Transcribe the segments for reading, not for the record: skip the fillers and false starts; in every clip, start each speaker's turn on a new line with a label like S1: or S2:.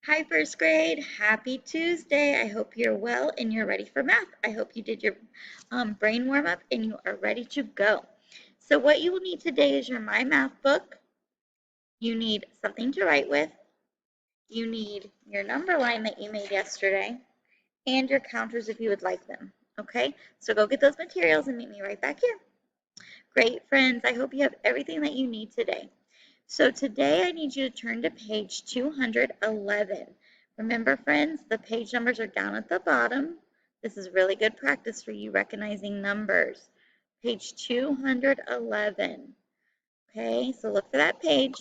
S1: Hi, first grade. Happy Tuesday. I hope you're well and you're ready for math. I hope you did your brain warm up and you are ready to go. So what you will need today is your My Math book. You need something to write with. You need your number line that you made yesterday and your counters if you would like them. Okay, so go get those materials and meet me right back here. Great, friends. I hope you have everything that you need today. So today I need you to turn to page 211. Remember, friends, the page numbers are down at the bottom. This is really good practice for you recognizing numbers. Page 211. Okay, so look for that page.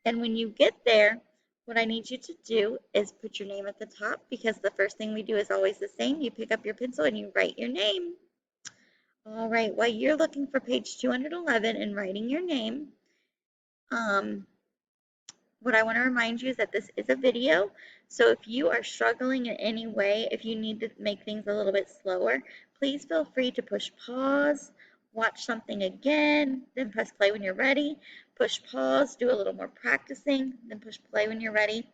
S1: And when you get there, what I need you to do is put your name at the top because the first thing we do is always the same. You pick up your pencil and you write your name. All right, while you're looking for page 211 and writing your name, what I want to remind you is that this is a video, so if you are struggling in any way, if you need to make things a little bit slower, please feel free to push pause, watch something again, then press play when you're ready, push pause, do a little more practicing, then push play when you're ready.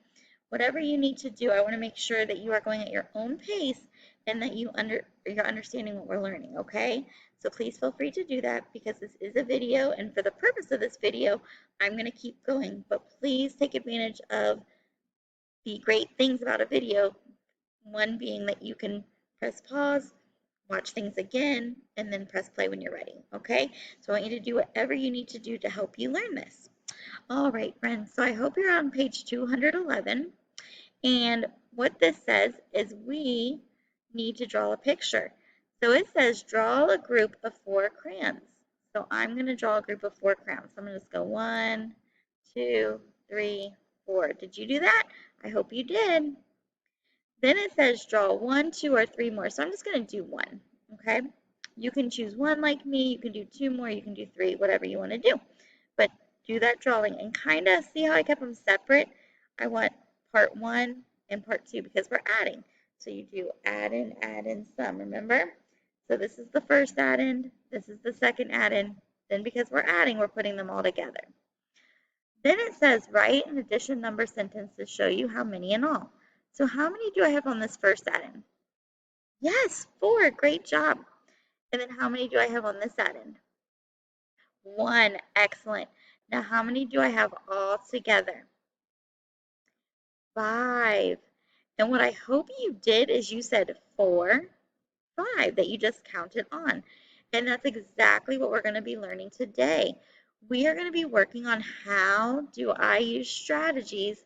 S1: Whatever you need to do, I want to make sure that you are going at your own pace and that you're understanding what we're learning, okay? So please feel free to do that because this is a video, and for the purpose of this video, I'm going to keep going, but please take advantage of the great things about a video, one being that you can press pause, watch things again, and then press play when you're ready, okay? So I want you to do whatever you need to do to help you learn this. All right, friends, so I hope you're on page 211. And what this says is we need to draw a picture. So it says draw a group of 4 crayons. So I'm going to draw a group of 4 crayons. So I'm going to just go 1, 2, 3, 4. Did you do that? I hope you did. Then it says draw 1, 2, or 3 more. So I'm just going to do 1. Okay? You can choose 1 like me. You can do 2 more. You can do 3, whatever you want to do. But do that drawing and kind of see how I kept them separate. I want part 1 and part 2 because we're adding. So you do add in, sum, remember? So this is the first add in, this is the second add in. Then because we're adding, we're putting them all together. Then it says write an addition number sentence to show you how many in all. So how many do I have on this first add in? Yes, 4. Great job. And then how many do I have on this add in? 1. Excellent. Now how many do I have all together? 5. And what I hope you did is you said 4, 5 that you just counted on. And that's exactly what we're going to be learning today. We are going to be working on how do I use strategies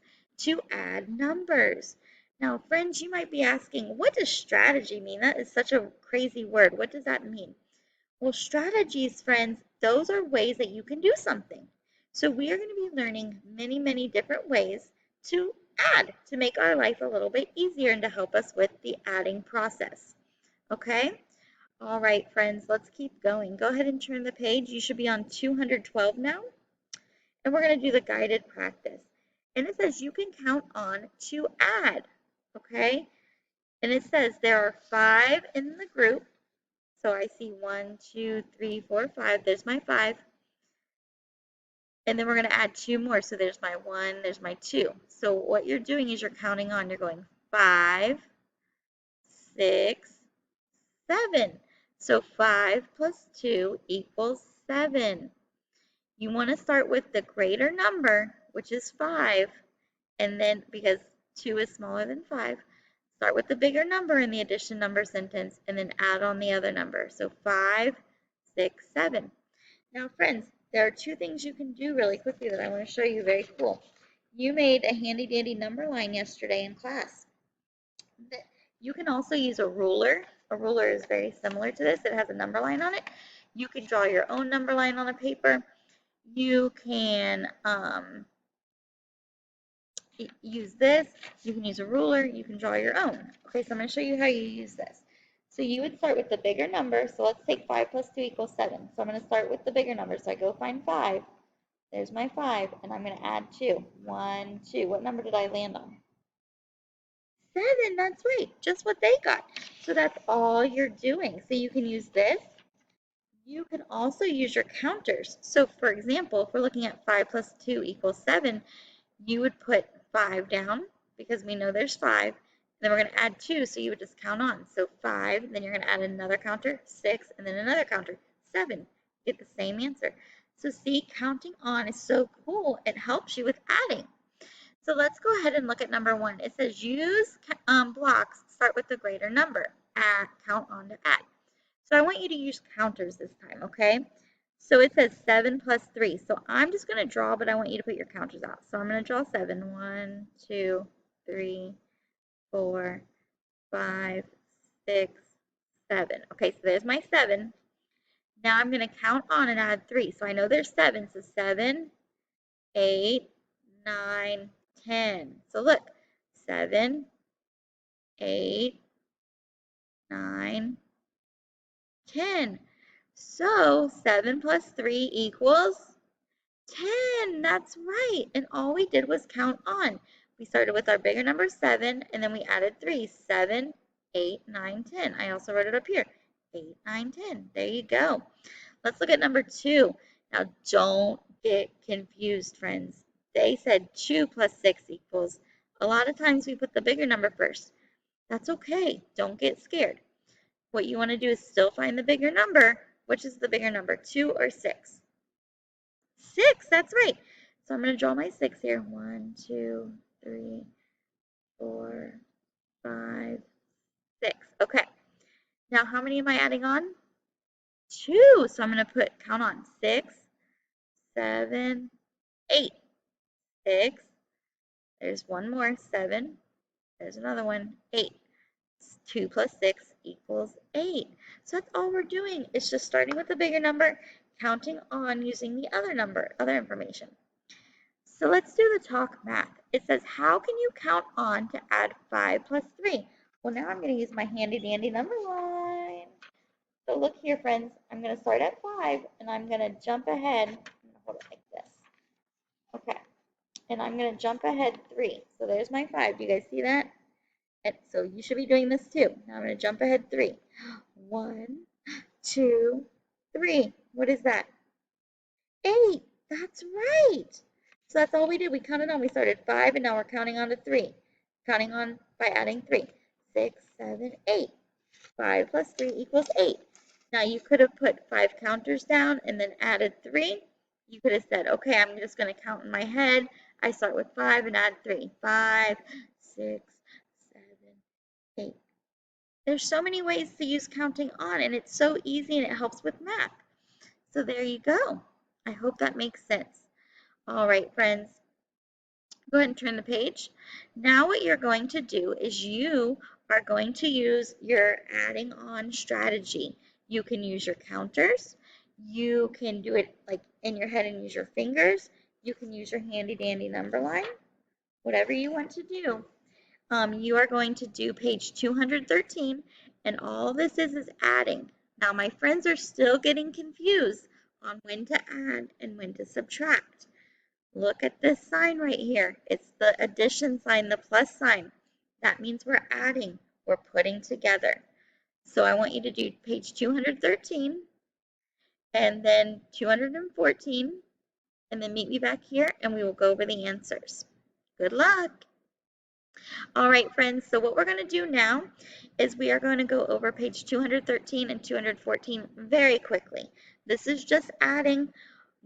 S1: to add numbers. Now, friends, you might be asking, what does strategy mean? That is such a crazy word. What does that mean? Well, strategies, friends, those are ways that you can do something. So we are going to be learning many, many different ways to add to make our life a little bit easier and to help us with the adding process. Okay? All right, friends, let's keep going. Go ahead and turn the page. You should be on 212 now. And we're going to do the guided practice. And it says you can count on to add. Okay? And it says there are 5 in the group. So I see 1, 2, 3, 4, 5. There's my 5. And then we're going to add 2 more. So there's my 1, there's my 2. So what you're doing is you're counting on. You're going 5, 6, 7. So 5 plus 2 equals 7. You want to start with the greater number, which is 5. And then because 2 is smaller than 5, start with the bigger number in the addition number sentence and then add on the other number. So 5, 6, 7. Now, friends, there are 2 things you can do really quickly that I want to show you. Very cool. You made a handy dandy number line yesterday in class. You can also use a ruler. A ruler is very similar to this. It has a number line on it. You can draw your own number line on a paper. You can use this. You can use a ruler. You can draw your own. Okay, so I'm going to show you how you use this. So you would start with the bigger number. So let's take 5 plus 2 equals 7. So I'm going to start with the bigger number. So I go find 5. There's my 5. And I'm going to add 2. 1, 2. What number did I land on? 7. That's right. Just what they got. So that's all you're doing. So you can use this. You can also use your counters. So for example, if we're looking at 5 plus 2 equals 7, you would put 5 down because we know there's 5. And then we're going to add 2, so you would just count on. So 5, then you're going to add another counter, 6, and then another counter, 7. Get the same answer. So see, counting on is so cool. It helps you with adding. So let's go ahead and look at number 1. It says use blocks, start with the greater number, add, count on to add. So I want you to use counters this time, okay? So it says 7 plus 3. So I'm just going to draw, but I want you to put your counters out. So I'm going to draw 7. 1, 2, 3, 4, 5, 6, 7. Okay, so there's my 7. Now I'm going to count on and add 3. So I know there's 7. So 7, 8, 9, 10. So look, 7, 8, 9, 10. So 7 plus 3 equals 10. That's right. And all we did was count on. We started with our bigger number 7, and then we added 3. 7, 8, 9, 10. I also wrote it up here. 8, 9, 10. There you go. Let's look at number 2. Now, don't get confused, friends. They said 2 plus 6 equals. A lot of times we put the bigger number first. That's okay. Don't get scared. What you want to do is still find the bigger number. Which is the bigger number, 2 or 6? 6, that's right. So I'm going to draw my 6 here. 1, 2, 3, 4, 5, 6. Okay. Now how many am I adding on? 2. So I'm going to count on 6, 7, 8. 6. There's one more, 7. There's another one, 8. 2 plus 6 equals 8. So that's all we're doing. It's just starting with the bigger number, counting on using the other number, other information. So let's do the talk math. It says, how can you count on to add 5 plus 3? Well, now I'm going to use my handy dandy number line. So look here, friends. I'm going to start at 5, and I'm going to jump ahead. I'm going to hold it like this. Okay. And I'm going to jump ahead 3. So there's my 5. Do you guys see that? And so you should be doing this too. Now I'm going to jump ahead 3. 1, 2, 3. What is that? 8. That's right. So that's all we did. We counted on. We started 5, and now we're counting on to 3. Counting on by adding 3. 6, 7, 8. 5 plus 3 equals 8. Now you could have put 5 counters down and then added 3. You could have said, okay, I'm just going to count in my head. I start with 5 and add 3. 5, 6, 7, 8. There's so many ways to use counting on, and it's so easy, and it helps with math. So there you go. I hope that makes sense. All right, friends. Go ahead and turn the page. Now what you're going to do is you are going to use your adding on strategy. You can use your counters. You can do it like in your head and use your fingers. You can use your handy dandy number line. Whatever you want to do. You are going to do page 213, and all this is adding. Now my friends are still getting confused on when to add and when to subtract. Look at this sign right here. It's the addition sign, the plus sign. That means we're adding, we're putting together. So I want you to do page 213 and then 214, and then meet me back here and we will go over the answers. Good luck. All right, friends, so what we're going to do now is we are going to go over page 213 and 214 very quickly. This is just adding.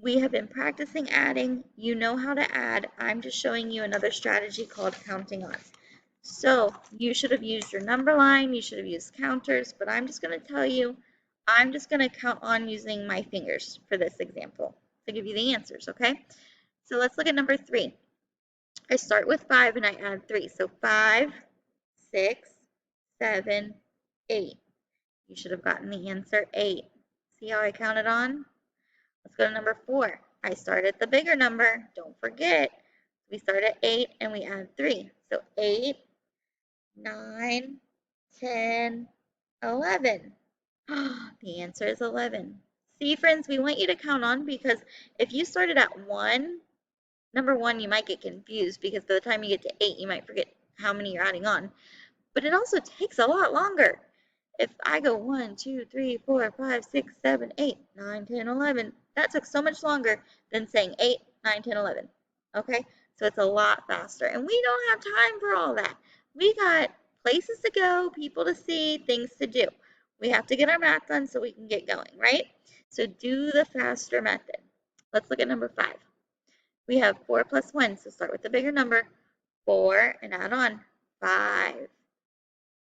S1: We have been practicing adding. You know how to add. I'm just showing you another strategy called counting on. So you should have used your number line. You should have used counters, but I'm just going to tell you, I'm just going to count on using my fingers for this example to give you the answers, okay? So let's look at number 3. I start with 5 and I add 3. So 5, 6, 7, 8. You should have gotten the answer 8. See how I counted on? Let's go to number 4. I start at the bigger number. Don't forget. We start at 8 and we add 3. So 8, 9, 10, 11. The answer is 11. See, friends, we want you to count on because if you started at 1, number 1, you might get confused because by the time you get to 8, you might forget how many you're adding on. But it also takes a lot longer. If I go 1, 2, 3, 4, 5, 6, 7, 8, 9, 10, 11, that took so much longer than saying 8, 9, 10, 11. Okay? So it's a lot faster. And we don't have time for all that. We got places to go, people to see, things to do. We have to get our math done so we can get going, right? So do the faster method. Let's look at number 5. We have 4 plus 1, so start with the bigger number. 4 and add on 5.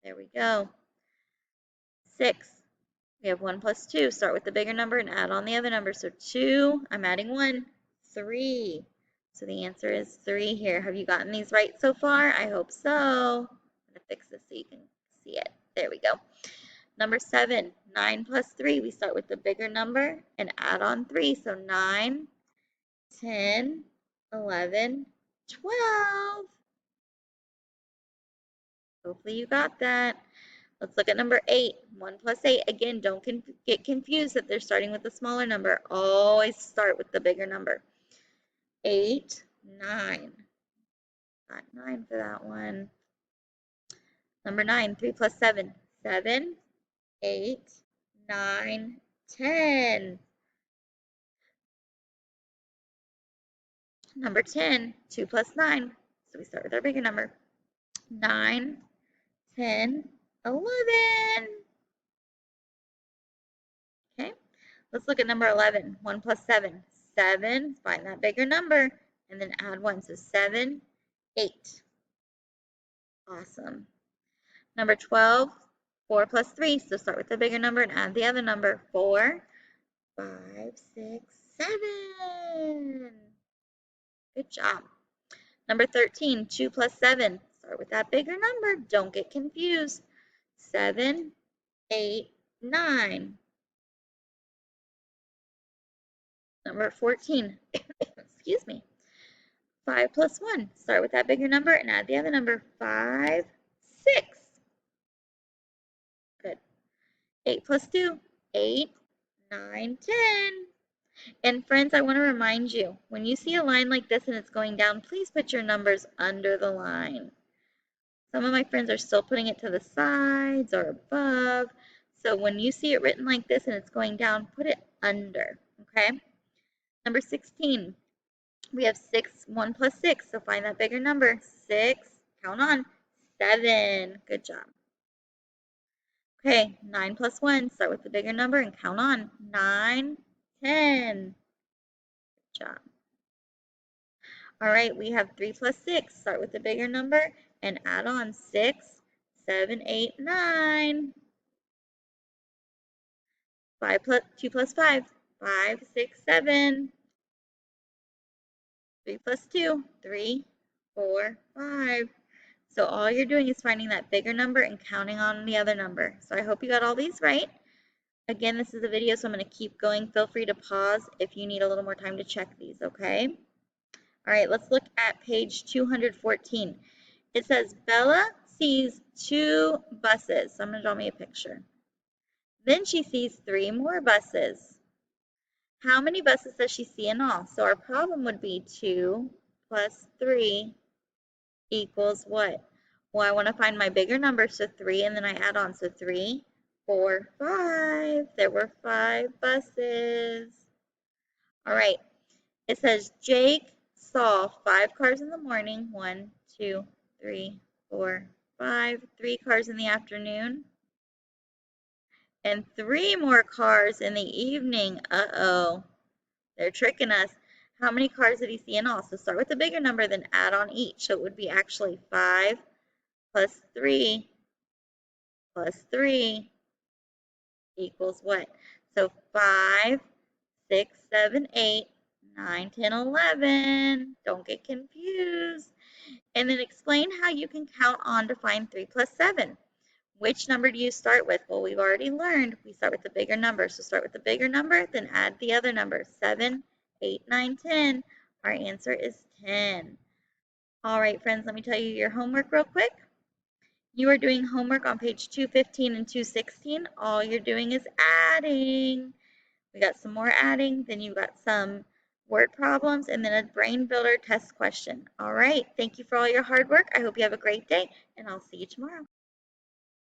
S1: There we go. 6. We have 1 plus 2. Start with the bigger number and add on the other number. So 2, I'm adding 1, 3. So the answer is 3 here. Have you gotten these right so far? I hope so. I'm going to fix this so you can see it. There we go. Number 7, 9 plus 3. We start with the bigger number and add on 3. So 9, 10, 11, 12. Hopefully you got that. Let's look at number 8. 1 plus 8. Again, don't get confused that they're starting with a smaller number. Always start with the bigger number. 8, 9. Got 9 for that one. Number 9. 3 plus 7. 7, 8, 9, 10. Number 10. 2 plus 9. So we start with our bigger number. 9, 10, 11. Okay. Let's look at number 11. 1 plus 7. 7. Find that bigger number. And then add 1. So 7, 8. Awesome. Number 12. 4 plus 3. So start with the bigger number and add the other number. 4, 5, 6, 7. Good job. Number 13. 2 plus 7. Start with that bigger number. Don't get confused. 7, 8, 9. Number 14. Excuse me. 5 plus 1. Start with that bigger number and add the other number. 5, 6. Good. 8 plus 2. 8, 9, 10. And friends, I want to remind you, when you see a line like this and it's going down, please put your numbers under the line. Some of my friends are still putting it to the sides or above. So when you see it written like this and it's going down, put it under, okay? Number 16. We have 6, 1 plus 6, so find that bigger number. 6, count on, 7. Good job. Okay, 9 plus 1, start with the bigger number and count on. 9, 10. Good job. All right, we have 3 plus 6, start with the bigger number and add on. 6, 7, 8, 9. 2 plus 5, 5, 6, 7. 3 plus 2, 3, 4, 5. So all you're doing is finding that bigger number and counting on the other number. So I hope you got all these right. Again, this is a video, so I'm going to keep going. Feel free to pause if you need a little more time to check these, okay? All right, let's look at page 214. It says, Bella sees 2 buses. So I'm going to draw me a picture. Then she sees 3 more buses. How many buses does she see in all? So our problem would be 2 plus 3 equals what? Well, I want to find my bigger number, so 3, and then I add on. So 3, 4, 5. There were 5 buses. All right. It says Jake saw 5 cars in the morning. 1, 2, 3, 4, 5. 3 cars in the afternoon. And 3 more cars in the evening. Uh-oh. They're tricking us. How many cars did he see in all? So start with the bigger number, then add on each. So it would be actually 5 plus 3 plus 3 equals what? So 5, 6, 7, 8, 9, 10, 11. Don't get confused. And then explain how you can count on to find 3 plus 7. Which number do you start with? Well, we've already learned we start with the bigger number. So start with the bigger number, then add the other number. 7, 8, 9, 10. Our answer is 10. All right, friends, let me tell you your homework real quick. You are doing homework on page 215 and 216. All you're doing is adding. We got some more adding, then you got some word problems, and then a brain builder test question. All right, thank you for all your hard work. I hope you have a great day, and I'll see you tomorrow.